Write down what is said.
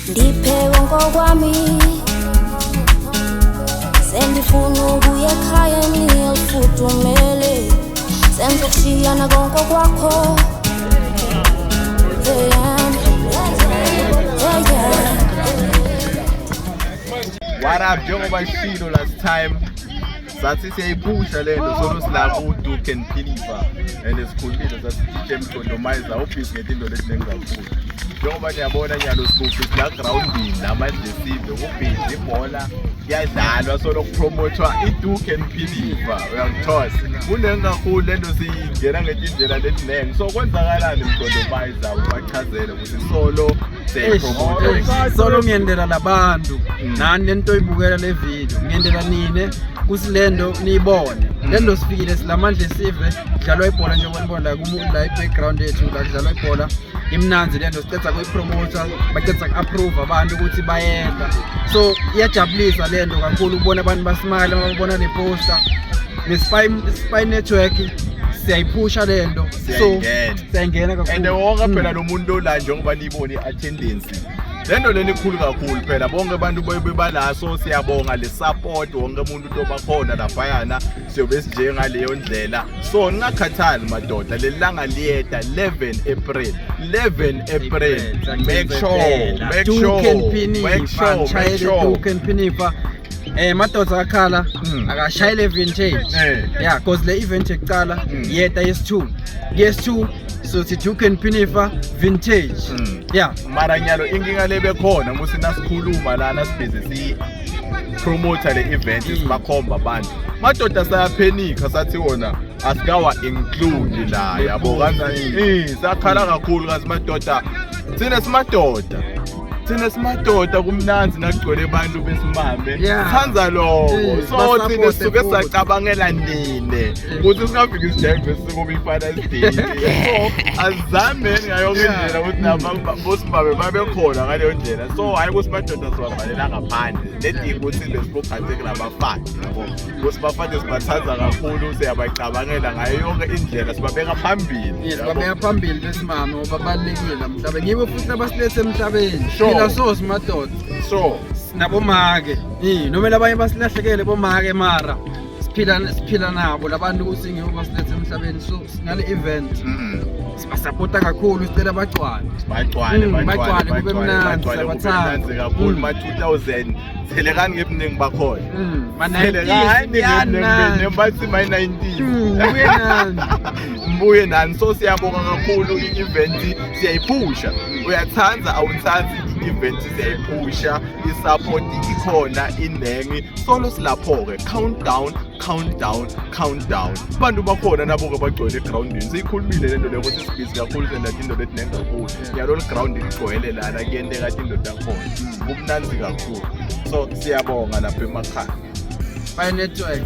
Ndiphe konke kwami sendifuna ukuya ekhaya ngiyofudumele sengizokushiyana konke kwakho. What up, njengoba shilo last time sathi siyayiphusha lento solo silapho uDuke and Philippa and esikhulile sathi emcondomizer ubhizi ngezinto leziningi kakhulu. Njengoba niyabona nyalo sikuphi la groundini namanje sive ubhizi ibhola kuyadlalwa solo kupromothwa iDuke and Philippa uyangithosa kunengi kakhulu lento siyingena ngetindlela leziningi so kwenzakalani emcondomizer ubachazele ukuthi solo solo ngiyendela labantu nani lento oyibukela le video ngiyendela nine kusilendo niyibone lento sifikile silamandla sive kudlalwa ibhola njengoba nibona la i-background yethu la kudlalwa ibhola imnanzi lento sicetha kuyipromoter bacetha ku-approve abantu ukuthi bayenda so iyajabulisa lento kakhulu ukubona abantu basimile babona le poster ne-Spy Network siyayiphusha lento so siyangena kakhulu and wonke phela lo muntu ola njengoba niyibona i-attendance lento leni ikhulu kakhulu phela bonke abantu bebalaso siyabonga le support wonke umuntu obakhona laphayana siyobe sinje ngaleyo ndlela so ningakhathali madoda lelanga liyeta 11 April make sure Duke and Philippa madoda akhala akashayile vintage yeah because le event ekuqala yeta yes2 so si Duke and Philippa vintage yeah mara nyalo inkinga lebe khona musi nasikhuluma lana sibhizi si promoter le event sibakhomba abantu madoda sayaphenika sathi wona asikawa include la yabo kanjani sakhala kakhulu kazi madoda thina simadoda kumnanzi nakugcwele abantu besimame sithanza lokho so thina sisuke sacabangela nini ukuthi singafika isidembe sikuba i-Father's Day so azameni ngayo indlela ukuthi nabosimame babekhona ngaleyo ndlela so hayi kusimadoda siwabalela ngaphandle nedinga ukuthi lesibophathe kulabafana yabo kusibafane sibathanza kakhulu siyabacabangela ngayo yonke indlela sibabeka phambili besimame ngoba balekile mhlawumbe ngibo futhi abasilethe emhlabeni so simadoda so nabomake noma labanye basilahlekele bomake mara siphila nabo labantu ukuthi ngibo basilethe emhlabeni so sinale event sibasupporta kakhulu sicela abagcwale kube mnandi sabathanda kakhulu ma-2000 selekani ngebuningi bakhona bathi ma-19 mbuye nani so siyabonga kakhulu i-event siyayiphusha uyathanza awuthanzi i-event siyayiphusha i-support ikhona inengi solo silapho-ke countdown abantu bakhona nabo-ke bagcwele egroundini siyikhulumile lento leyo ukuthi sibhizi kakhulu sendathi into lethi nengi kakhulu yalolu ground igcwele lana kuyenteka kathi indoda yakhona kumnanzi kakhulu so siyabonga lapha emakhaya Spy Network